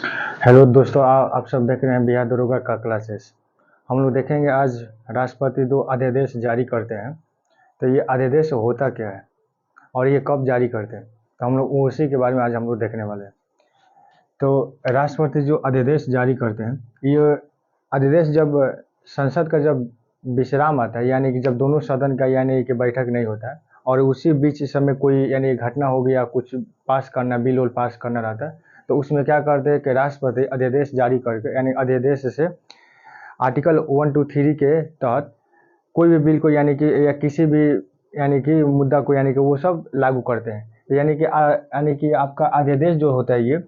Hello दोस्तों, आप सब देख रहे हैं बिहार दरोगा का क्लासेस। हम लोग देखेंगे आज राष्ट्रपति दो अध्यादेश जारी करते हैं। तो ये अध्यादेश होता क्या है और ये कब जारी करते हैं, तो हम लोग उसी के बारे में आज हम लोग देखने वाले हैं। तो राष्ट्रपति जो अध्यादेश जारी करते हैं, ये अध्यादेश जब संसद का जब विश्राम आता है, यानी कि जब दोनों सदन का यानी कि बैठक नहीं होता है और उसी बीच इस समय कोई यानी घटना हो गया, कुछ पास करना, बिल उल पास करना रहता है, तो उसमें क्या करते हैं कि राष्ट्रपति अध्यादेश जारी करके यानी अध्यादेश से आर्टिकल 123 के तहत कोई भी बिल को यानी कि या किसी भी यानी कि मुद्दा को यानी कि वो सब लागू करते हैं। तो यानी कि आपका अध्यादेश जो होता है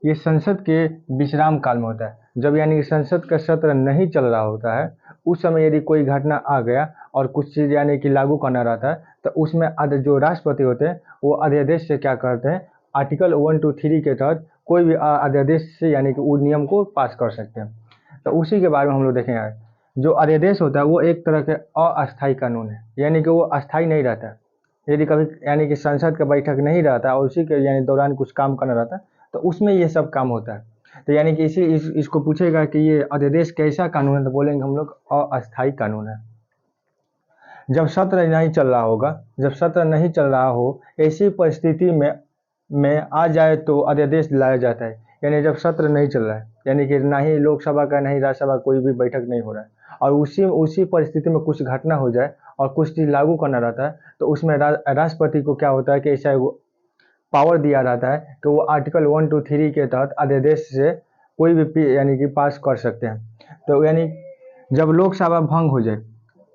ये संसद के विश्राम काल में होता है, जब यानी कि संसद का सत्र नहीं चल रहा होता है। उस समय यदि कोई घटना आ गया और कुछ चीज़ यानी कि लागू करना रहता है, तो उसमें जो राष्ट्रपति होते हैं वो अध्यादेश से क्या करते हैं, आर्टिकल 123 के तहत कोई भी अध्यादेश से यानी कि उस नियम को पास कर सकते हैं। तो उसी के बारे में हम लोग देखेंगे आज। जो अध्यादेश होता है वो एक तरह के अस्थायी कानून है, यानी कि वो अस्थायी नहीं रहता है। यदि कभी यानी कि संसद का बैठक नहीं रहता और उसी के यानी दौरान कुछ काम करना रहता है, तो उसमें ये सब काम होता है। तो यानी कि इसको पूछेगा कि ये अध्यादेश कैसा कानून है, तो बोलेंगे हम लोग अस्थायी कानून है। जब सत्र नहीं चल रहा होगा, जब सत्र नहीं चल रहा हो, ऐसी परिस्थिति में आ जाए तो अध्यादेश लाया जाता है। यानी जब सत्र नहीं चल रहा है, यानी कि ना ही लोकसभा का ना ही राज्यसभा कोई भी बैठक नहीं हो रहा है, और उसी उसी परिस्थिति में कुछ घटना हो जाए और कुछ चीज़ लागू करना रहता है, तो उसमें राष्ट्रपति को क्या होता है कि ऐसा पावर दिया रहता है कि वो आर्टिकल 123 के तहत अध्यादेश से कोई भी यानी कि पास कर सकते हैं। तो यानी जब लोकसभा भंग हो जाए,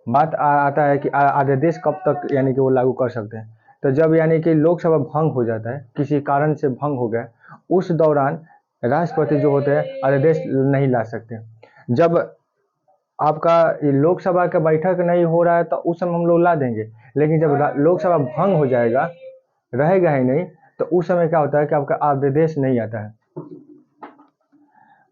बात आता है कि अध्यादेश कब तक यानी कि वो लागू कर सकते हैं। तो जब यानी कि लोकसभा भंग हो जाता है, किसी कारण से भंग हो गया, उस दौरान राष्ट्रपति जो होते हैं अध्यादेश नहीं ला सकते। जब आपका लोकसभा का बैठक नहीं हो रहा है तो उस समय हम लोग ला देंगे, लेकिन जब लोकसभा भंग हो जाएगा, रहेगा ही नहीं, तो उस समय क्या होता है कि आपका अध्यादेश नहीं आता है।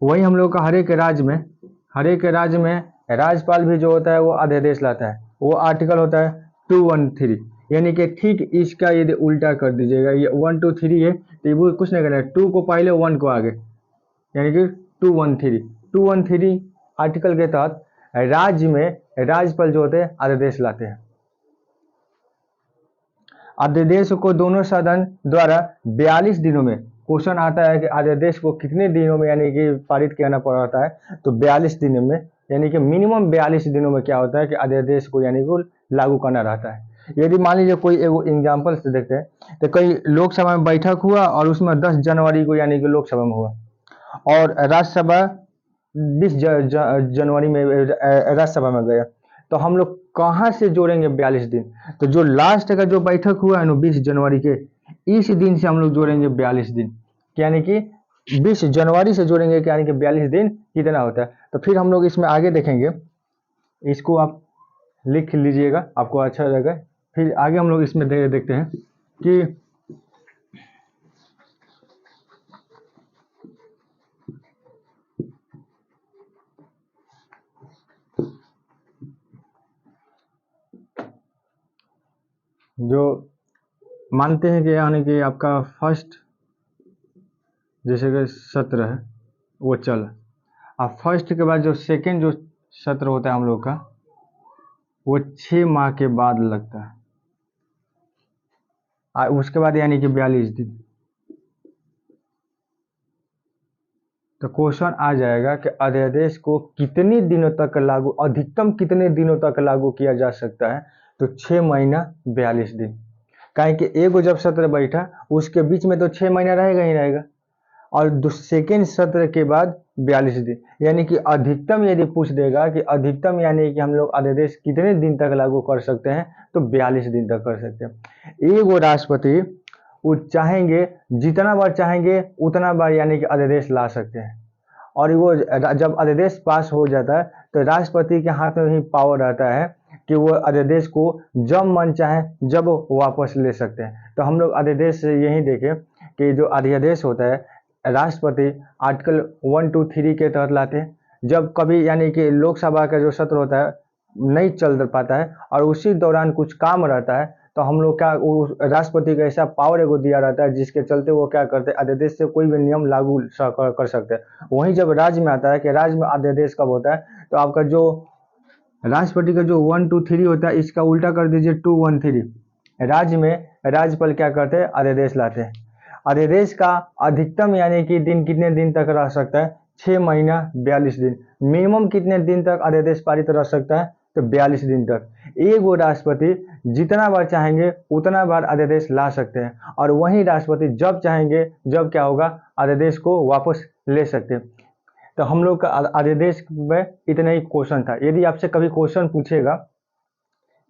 वही हम लोग का हर एक राज्य में राज्यपाल भी जो होता है वो अध्यादेश लाता है। वो आर्टिकल होता है 213, यानी कि ठीक इसका यदि उल्टा कर दीजिएगा, ये 123 है तो वो कुछ नहीं करना है, 2 को पहले 1 को आगे, यानी कि 213 आर्टिकल के तहत राज्य में राज्यपाल जो होते हैं अध्यादेश लाते हैं। अध्यादेश को दोनों सदन द्वारा 42 दिनों में, क्वेश्चन आता है कि अध्यादेश को कितने दिनों में यानी कि पारित करना पड़ता है, तो 42 दिनों में, यानी कि मिनिमम 42 दिनों में क्या होता है कि अध्यादेश को यानी कि लागू करना रहता है। यदि मान लीजिए कोई एग्जाम्पल से देखते हैं, तो कई लोकसभा में बैठक हुआ और उसमें 10 जनवरी को यानी कि लोकसभा में हुआ, और राज्यसभा 20 जनवरी में राज्यसभा में गया, तो हम लोग कहाँ से जोड़ेंगे 42 दिन? तो जो लास्ट का जो बैठक हुआ है ना 20 जनवरी के, इस दिन से हम लोग जोड़ेंगे 42 दिन, यानी कि 20 जनवरी से जोड़ेंगे, यानी कि 42 दिन कितना होता है। तो फिर हम लोग इसमें आगे देखेंगे, इसको आप लिख लीजिएगा, आपको अच्छा लगेगा। फिर आगे हम लोग इसमें देखते हैं कि जो मानते हैं कि यानी कि आपका फर्स्ट जैसे कि सत्र है वो चल, अब फर्स्ट के बाद जो सेकंड जो सत्र होता है हम लोग का, वो 6 माह के बाद लगता है, उसके बाद यानी कि 42 दिन। तो क्वेश्चन आ जाएगा कि अध्यादेश को कितने दिनों तक लागू, अधिकतम कितने दिनों तक लागू किया जा सकता है, तो 6 महीना 42 दिन। काहे कि एगो जब सत्र बैठा उसके बीच में तो 6 महीना रहेगा ही रहेगा, और सेकेंड सत्र के बाद 42 दिन, यानी कि अधिकतम यदि पूछ देगा कि अधिकतम यानी कि हम लोग अध्यादेश कितने दिन तक लागू कर सकते हैं, तो 42 दिन तक कर सकते हैं। एगो राष्ट्रपति वो चाहेंगे, जितना बार चाहेंगे उतना बार यानी कि अध्यादेश ला सकते हैं, और वो जब अध्यादेश पास हो जाता है तो राष्ट्रपति के हाथ में ही पावर रहता है कि वो अध्यादेश को जब मन चाहे जब वापस ले सकते हैं। तो हम लोग अध्यादेश से यही देखें कि जो अध्यादेश होता है राष्ट्रपति आर्टिकल 123 के तहत लाते हैं, जब कभी यानी कि लोकसभा का जो सत्र होता है नहीं चल पाता है और उसी दौरान कुछ काम रहता है, तो हम लोग क्या राष्ट्रपति को ऐसा पावर एगो दिया रहता है जिसके चलते वो क्या करते हैं अध्यादेश से कोई भी नियम लागू कर सकते हैं। वहीं जब राज्य में आता है कि राज्य में अध्यादेश कब होता है, तो आपका जो राष्ट्रपति का जो 1 2 3 होता है इसका उल्टा कर दीजिए 2 1 3। राज्य में राज्यपाल क्या करते हैं अध्यादेश लाते हैं। अध्यादेश का अधिकतम यानी कि दिन कितने दिन तक रह सकता है, 6 महीना 42 दिन। मिनिमम कितने दिन तक अध्यादेश पारित रह सकता है, तो 42 दिन तक। एक वो राष्ट्रपति जितना बार चाहेंगे उतना बार अध्यादेश ला सकते हैं, और वहीं राष्ट्रपति जब चाहेंगे जब क्या होगा अध्यादेश को वापस ले सकते हैं। तो हम लोग का अध्यादेश में इतना ही क्वेश्चन था। यदि आपसे कभी क्वेश्चन पूछेगा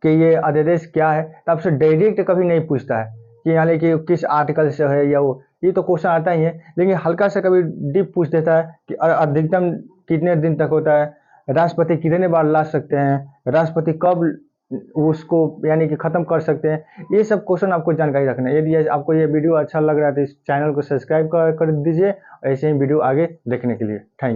कि ये अध्यादेश क्या है, तो आपसे डायरेक्ट कभी नहीं पूछता है कि यानी कि किस आर्टिकल से है या वो, ये तो क्वेश्चन आता ही है, लेकिन हल्का सा कभी डीप पूछ देता है कि अधिकतम कितने दिन तक होता है, राष्ट्रपति कितने बार ला सकते हैं, राष्ट्रपति कब उसको यानी कि ख़त्म कर सकते हैं। ये सब क्वेश्चन आपको जानकारी रखना है। यदि आपको ये वीडियो अच्छा लग रहा है तो इस चैनल को सब्सक्राइब कर दीजिए, ऐसे ही वीडियो आगे देखने के लिए। Thank you.